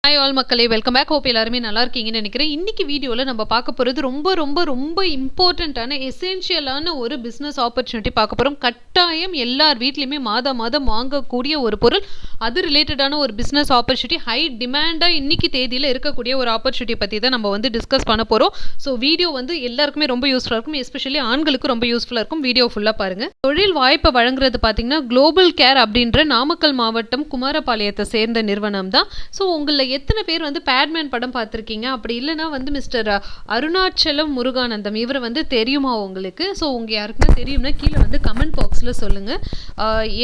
Hi all மக்களே, welcome back. Hope எல்லாருமே நல்லா இருக்கீங்கன்னு நினைக்கிறேன். இன்னைக்கு வீடியோவில் நம்ம பார்க்க போகிறது ரொம்ப ரொம்ப ரொம்ப இம்பார்ட்டண்ட்டான எசென்ஷியலான ஒரு பிஸ்னஸ் ஆப்பர்ச்சுனிட்டி பார்க்க போகிறோம். கட்டாயம் எல்லார் வீட்லையுமே மாதம் வாங்கக்கூடிய ஒரு பொருள், அது ரிலேட்டடான ஒரு பிஸ்னஸ் ஆப்பர்ச்சுனிட்டி, ஹை டிமாண்டாக இன்னைக்கு தேதியில் இருக்கக்கூடிய ஒரு ஆப்பர்ச்சுனிட்டி பற்றி தான் நம்ம டிஸ்கஸ் பண்ண போகிறோம். ஸோ வீடியோ எல்லாருக்குமே ரொம்ப யூஸ்ஃபுல்லாக இருக்கும், எஸ்பெஷலி ஆண்களுக்கு ரொம்ப யூஸ்ஃபுல்லாக இருக்கும். வீடியோ ஃபுல்லாக பாருங்கள். தொழில் வாய்ப்பை வழங்குறது பார்த்தீங்கன்னா குளோபல் கேர் அப்படின்ற நாமக்கல் மாவட்டம் குமாரபாளையத்தை சேர்ந்த நிறுவனம் தான். ஸோ உங்களை எத்தனை பேர் பேட்மேன் படம் பார்த்துருக்கீங்க? அப்படி இல்லைனா மிஸ்டர் அருணாச்சலம் முருகானந்தம் இவர் தெரியுமா உங்களுக்கு? ஸோ உங்கள் யாருக்குன்னா தெரியும்னா கீழே கமெண்ட் பாக்ஸில் சொல்லுங்கள்.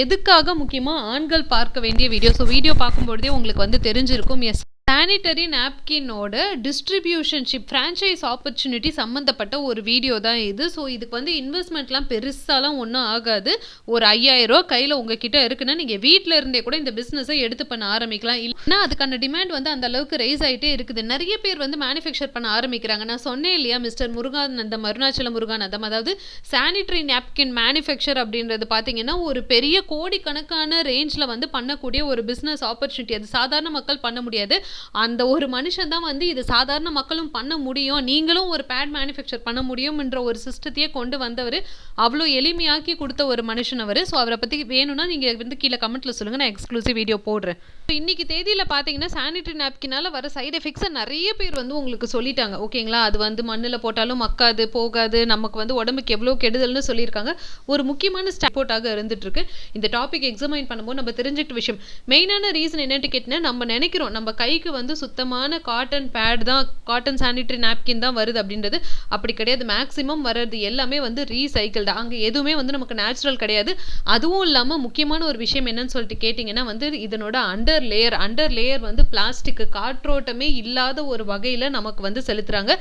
எதுக்காக முக்கியமாக ஆண்கள் பார்க்க வேண்டிய வீடியோ? ஸோ வீடியோ பார்க்கும்பொழுதே உங்களுக்கு தெரிஞ்சிருக்கும். S, sanitary நாப்கினோட distributionship franchise opportunity சம்மந்தப்பட்ட ஒரு வீடியோ தான் இது. ஸோ இதுக்கு இன்வெஸ்ட்மெண்ட்லாம் பெருசாலாம் ஒன்றும் ஆகாது. ஒரு 5000 ரூபா கையில் உங்ககிட்ட இருக்குன்னா நீங்கள் வீட்டில் இருந்தே கூட இந்த பிஸ்னஸை எடுத்து பண்ண ஆரம்பிக்கலாம். இல்லைன்னா அதுக்கான டிமாண்ட் அந்த அளவுக்கு ரைஸ் ஆகிட்டே இருக்குது. நிறைய பேர் மேனுஃபேக்சர் பண்ண ஆரம்பிக்கிறாங்க. நான் சொன்னேன் இல்லையா, மிஸ்டர் முருகானந்தம், அருணாச்சல முருகானந்தம், அதாவது சானிட்டரி நாப்கின் மேனுஃபேக்சர் அப்படின்றது பார்த்தீங்கன்னா ஒரு பெரிய கோடிக்கணக்கான ரேஞ்சில் பண்ணக்கூடிய ஒரு பிஸ்னஸ் ஆப்பர்ச்சுனிட்டி. அது சாதாரண மக்கள் பண்ண முடியாது. அந்த ஒரு மனுஷன் தான் இது சாதாரண மக்களும் பண்ண முடியும், நீங்களும் ஒரு பேட் மேனுஃபேக்சர் பண்ண முடியும் என்ற ஒரு சிஸ்டத்தையே கொண்டு வந்தவர். அவ்வளோ எளிமையாக்கி கொடுத்த ஒரு மனுஷன் அவர். ஸோ அவரை பற்றி வேணும்னா நீங்கள் கீழே கமெண்ட்டில் சொல்லுங்கள், நான் எக்ஸ்க்ளூசிவ் வீடியோ போடுறேன். இன்னைக்கு தேதியில் பார்த்தீங்கன்னா சானிட்டரி நாப்கினால் வர சைடு எஃபெக்ட்ஸை நிறைய பேர் உங்களுக்கு சொல்லிட்டாங்க. ஓகேங்களா, அது மண்ணில் போட்டாலும் மக்காது, போகாது, நமக்கு உடம்புக்கு எவ்வளோ கெடுதல்னு சொல்லியிருக்காங்க. ஒரு முக்கியமான ஸ்டார்டாக இருந்துட்டு இருக்கு. இந்த டாபிக் எக்ஸாமைன் பண்ணும்போது நம்ம தெரிஞ்சுக்கிட்ட விஷயம், மெயினான ரீசன் என்னன்னு கேட்டிங்கன்னா, நம்ம நினைக்கிறோம் நம்ம கைக்கு சுத்தமான காட்டன் பேட் தான், காட்டன் சானிட்டரி நாப்கின் தான் வருது அப்படின்றது. அப்படி கிடையாது. மேக்ஸிமம் வர்றது எல்லாமே ரீசைக்கிள்டு. அங்கே எதுவுமே நமக்கு நேச்சுரல் கிடையாது. அதுவும் இல்லாமல் முக்கியமான ஒரு விஷயம் என்னன்னு சொல்லிட்டு கேட்டிங்கன்னா இதனோட அண்டர் லேயர் பிளாஸ்டிக், காற்றோட்டமே இல்லாத ஒரு வகையில் நமக்கு செலுத்துறாங்க.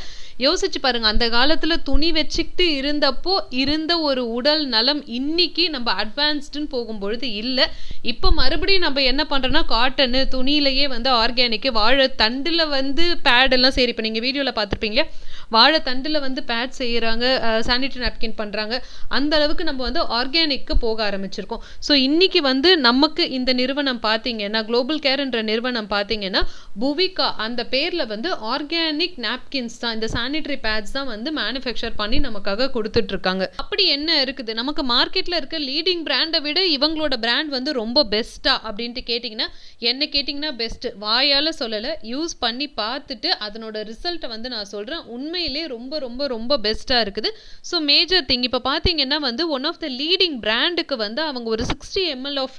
யோசிச்சு பாருங்க, அந்த காலத்தில் துணி வச்சுக்கிட்டு இருந்தப்போ இருந்த ஒரு உடல் நலம் இன்னைக்கு நம்ம அட்வான்ஸ்டுன்னு போகும்பொழுது இல்லை. இப்போ மறுபடியும் நம்ம என்ன பண்ணுறோன்னா காட்டனு துணியிலேயே ஆர்கானிக் வாழை தண்டில் பேட் எல்லாம் சரி. இப்போ நீங்கள் வீடியோவில் பார்த்துருப்பீங்களே, வாழை தண்டில் பேட் செய்கிறாங்க, சானிட்டரி நாப்கின் பண்ணுறாங்க. அந்த அளவுக்கு நம்ம ஆர்கானிக்கு போக ஆரம்பிச்சிருக்கோம். ஸோ இன்னைக்கு நமக்கு இந்த நிறுவனம் பார்த்தீங்கன்னா, குளோபல் கேர்ன்ற நிறுவனம் பார்த்தீங்கன்னா புவிகா அந்த பேரில் ஆர்கானிக் நாப்கின்ஸ் தான், இந்த சானிட்டரி பேட்ஸ் தான் மேனுஃபேக்சர் பண்ணி நமக்காக கொடுத்துட்டு இருக்காங்க. அப்படி என்ன இருக்குது நமக்கு மார்க்கெட்டில் இருக்க லீடிங் பிராண்டை விட இவங்களோட பிராண்ட் ரொம்ப பெஸ்ட்டா அப்படின்ட்டு கேட்டிங்கன்னா, என்ன கேட்டிங்கன்னா பெஸ்ட் வாயால் சொல்லலை, யூஸ் பண்ணி பார்த்துட்டு அதனோட ரிசல்ட்டை நான் சொல்கிறேன். உண்மையிலே ரொம்ப ரொம்ப ரொம்ப பெஸ்ட்டாக இருக்குது. ஸோ மேஜர் திங் இப்போ பார்த்தீங்கன்னா ஒன் ஆஃப் த லீடிங் பிராண்டுக்கு அவங்க ஒரு 60 ml ஆஃப்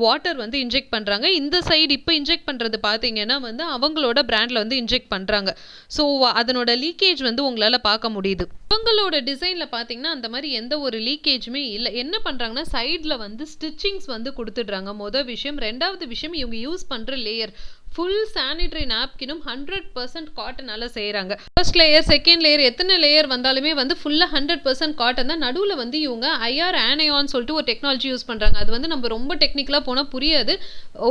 வாட்டர் இன்ஜெக்ட் பண்ணுறாங்க. இந்த சைடு இப்போ இன்ஜெக்ட் பண்ணுறது பார்த்தீங்கன்னா அவங்களோட பிராண்டில் இன்ஜெக்ட் பண்ணுறாங்க. ஸோ அதனோட லீக்கேஜ் உங்களால் பார்க்க முடியுது. இவங்களோட டிசைனில் பார்த்தீங்கன்னா அந்த மாதிரி எந்த ஒரு லீக்கேஜுமே இல்லை. என்ன பண்ணுறாங்கன்னா சைடில் ஸ்டிச்சிங்ஸ் கொடுத்துடுறாங்க. மொதல் விஷயம். ரெண்டாவது விஷயம், இவங்க யூஸ் பண்ணுற லேயர் ஃபுல் சானிட்டரி நாப்கினும் 100% காட்டனால் செய்கிறாங்க. ஃபர்ஸ்ட் லேயர், செகண்ட் லேயர், எத்தனை லேயர் வந்தாலுமே ஃபுல்லாக 100% காட்டன் தான். நடுவில் இவங்க ஐஆர் ஆனையான்னு சொல்லிட்டு ஒரு டெக்னாலஜி யூஸ் பண்ணுறாங்க. அது நம்ம ரொம்ப டெக்னிக்கலாக போனால் புரியாது.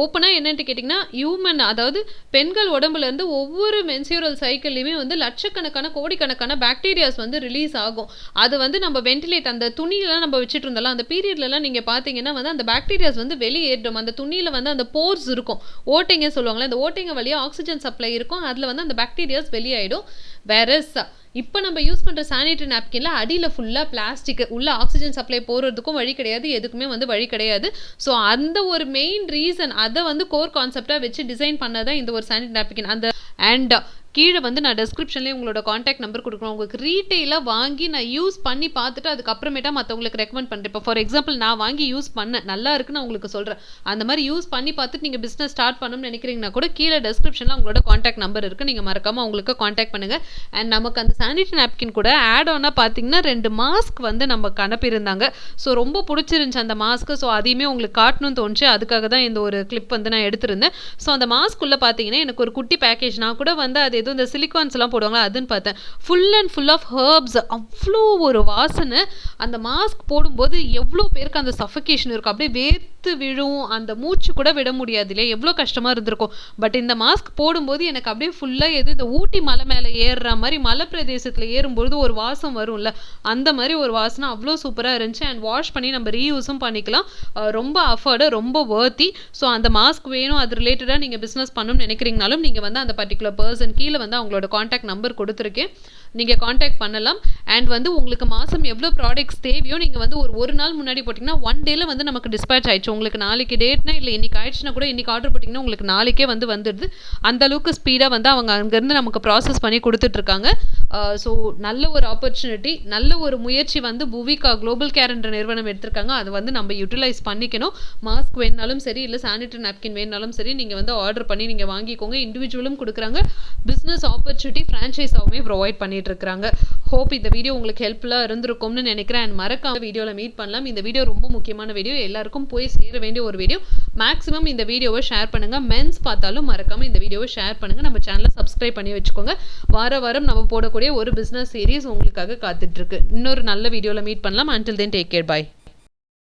ஓப்பனாக என்னென்னு கேட்டிங்கன்னா, ஹியூமன், அதாவது பெண்கள் உடம்புலேருந்து ஒவ்வொரு மென்சூரல் சைக்கிள்லையுமே லட்சக்கணக்கான கோடிக்கணக்கான பாக்டீரியாஸ் ரிலீஸ் ஆகும். அது நம்ம வென்டிலேட், அந்த துணியெல்லாம் நம்ம வச்சுட்டு இருந்தாலும் அந்த பீரியட்லலாம் நீங்கள் பார்த்தீங்கன்னா அந்த பாக்டீரியாஸ் வெளியேறும். அந்த துணியில் அந்த போர்ஸ் இருக்கும், ஓட்டைங்க சொல்லுவாங்களே, அந்த ஓட்டைங்க வழியாக ஆக்சிஜன் சப்ளை இருக்கும். அதில் அந்த பாக்டீரியாஸ் வெளியாயிடும். வேறஸ் இப்போ நம்ம யூஸ் பண்ணுற சானிட்டரி நாப்கினில் அடியில் ஃபுல்லாக பிளாஸ்டிக், உள்ள ஆக்சிஜன் சப்ளை போகிறதுக்கும் வழி கிடையாது, எதுக்குமே வழி கிடையாது. ஸோ அந்த ஒரு மெயின் ரீசன், அதை கோர் கான்செப்டாக வச்சு டிசைன் பண்ணதான் இந்த ஒரு சானிட்டரி நாப்கின். அந்த அண்ட் கீழே நான் டிஸ்கிரிப்ஷன்லேயே உங்களோட காண்டாக்ட் நம்பர் கொடுக்குறோம். உங்களுக்கு ரீட்டெயிலாக வாங்கி நான் யூஸ் பண்ணி பார்த்துட்டு அதுக்கப்புறமேட்டா மற்றவங்களுக்கு ரெக்கமெண்ட் பண்ணுறேன். இப்போ ஃபார் எக்ஸாம்பிள் நான் வாங்கி யூஸ் பண்ணேன், நல்லா இருக்குன்னு நான் உங்களுக்கு சொல்கிறேன். அந்த மாதிரி யூஸ் பண்ணி பார்த்துட்டு நீங்கள் பிஸ்னஸ் ஸ்டார்ட் பண்ணணும்னு நினைக்கிறீங்கன்னா கூட கீழே டிஸ்கிரிப்ஷனில் உங்களோட காண்டாக்ட் நம்பர் இருக்குது, நீங்கள் மறக்காமல் அவங்களுக்கு காண்டாக்ட் பண்ணுங்கள். அண்ட் நமக்கு அந்த சானிட்டரி நாப்கின் கூட ஆட் ஆனாக பார்த்தீங்கன்னா 2 மாஸ்க் நமக்கு அனுப்பியிருந்தாங்க. ஸோ ரொம்ப பிடிச்சிருந்துச்சு அந்த மாஸ்க்கு. ஸோ அதையுமே உங்களுக்கு காட்டணும்னு தோணுச்சு, அதுக்காக தான் இந்த ஒரு கிளிப் நான் எடுத்திருந்தேன். ஸோ அந்த மாஸ்க்குள்ளே பார்த்தீங்கன்னா எனக்கு ஒரு குட்டி பேக்கேஜ், நான் கூட அது ஏதோ இந்த சிலிகான்ஸ்லாம் போடுவாங்களா அதுன்னு பார்த்தேன். Full and full of herbs. அவ்வளோ ஒரு வாசனை. அந்த மாஸ்க் போடும்போது எவ்வளோ பேருக்கு அந்த சஃபகேஷன் இருக்கும், அப்படியே வேர்த்து விழும், அந்த மூச்சு கூட விட முடியாது இல்லையா, எவ்வளோ கஷ்டமாக இருந்திருக்கும். பட் இந்த மாஸ்க் போடும்போது எனக்கு அப்படியே ஃபுல்லாக எது இந்த ஊட்டி மலை மேலே ஏறுற மாதிரி மலை பிரதேசத்தில் ஏறும்பொழுது ஒரு வாசம் வரும்ல, அந்த மாதிரி ஒரு வாசனை அவ்வளோ சூப்பராக இருந்துச்சு. அண்ட் வாஷ் பண்ணி நம்ம ரீயூஸும் பண்ணிக்கலாம். ரொம்ப அஃபோர்டு, ரொம்ப வர்த்தி. ஸோ அந்த மாஸ்க் வேணும், அது ரிலேட்டடாக நீங்கள் பிஸ்னஸ் பண்ணணும்னு நினைக்கிறீங்கனாலும் நீங்கள் வந்து அந்த பர்டிகுலர் பர்சன் கீழே வந்து அவங்களோட காண்டாக்ட் நம்பர் கொடுத்துருக்கேன், நீங்கள் காண்டாக்ட் பண்ணலாம். அண்ட் வந்து உங்களுக்கு மாதம் எவ்வளோ ப்ராடக்ட்ஸ் தேவையோ நீங்கள் வந்து ஒரு நாள் முன்னாடி போட்டிங்கன்னா 1 டேல வந்து நமக்கு டிஸ்பேச் ஆயிடுச்சு. உங்களுக்கு நாளைக்கு டேட்னா இல்லை இன்றைக்கி ஆயிடுச்சுன்னா கூட இன்றைக்கி ஆர்டர் போட்டிங்கன்னா உங்களுக்கு நாளைக்கே வந்து வந்துடுது. அந்த அளவுக்கு ஸ்பீடாக வந்து அவங்க அங்கேருந்து நமக்கு ப்ராசஸ் பண்ணி கொடுத்துட்ருக்காங்க. ஸோ நல்ல ஒரு ஆப்பர்ச்சுனிட்டி, நல்ல ஒரு முயற்சி வந்து புவிகா குளோபல் கேர் என்ற நிறுவனம் எடுத்திருக்காங்க. அது வந்து நம்ம யூட்டிலைஸ் பண்ணிக்கணும். மாஸ்க் வேணுனாலும் சரி, இல்லை சானிட்டரி நாப்கின் வேணுனாலும் சரி, நீங்கள் வந்து ஆர்டர் பண்ணி நீங்கள் வாங்கிக்கோங்க. இண்டிவிஜுவலும் கொடுக்குறாங்க, பிஸ்னஸ் ஆப்பர்ச்சுனிட்டி ஃப்ரான்ச்சைஸாகவுமே ப்ரொவைட் பண்ணிட்டு இருக்காங்க. ஹோப் இந்த வீடியோ உங்களுக்கு ஹெல்ப்ஃபுல்லாக இருந்திருக்கும்னு நினைக்கிறேன். அண்ட் மறக்காம வீடியோவில் மீட் பண்ணலாம். இந்த வீடியோ ரொம்ப முக்கியமான வீடியோ, எல்லாருக்கும் போய் சேர வேண்டிய ஒரு வீடியோ. மேக்ஸிமம் இந்த வீடியோவை ஷேர் பண்ணுங்கள். மென்ஸ் பார்த்தாலும் மறக்காமல் இந்த வீடியோவை ஷேர் பண்ணுங்கள். நம்ம சேனலை சப்ஸ்கிரைப் பண்ணி வச்சுக்கோங்க. வாரம் நம்ம போடக்கூடிய ஒரு பிஸ்னஸ் சீரிஸ் உங்களுக்காக காத்துட்ருக்கு. இன்னொரு நல்ல வீடியோவில் மீட் பண்ணலாம். until then take care, bye.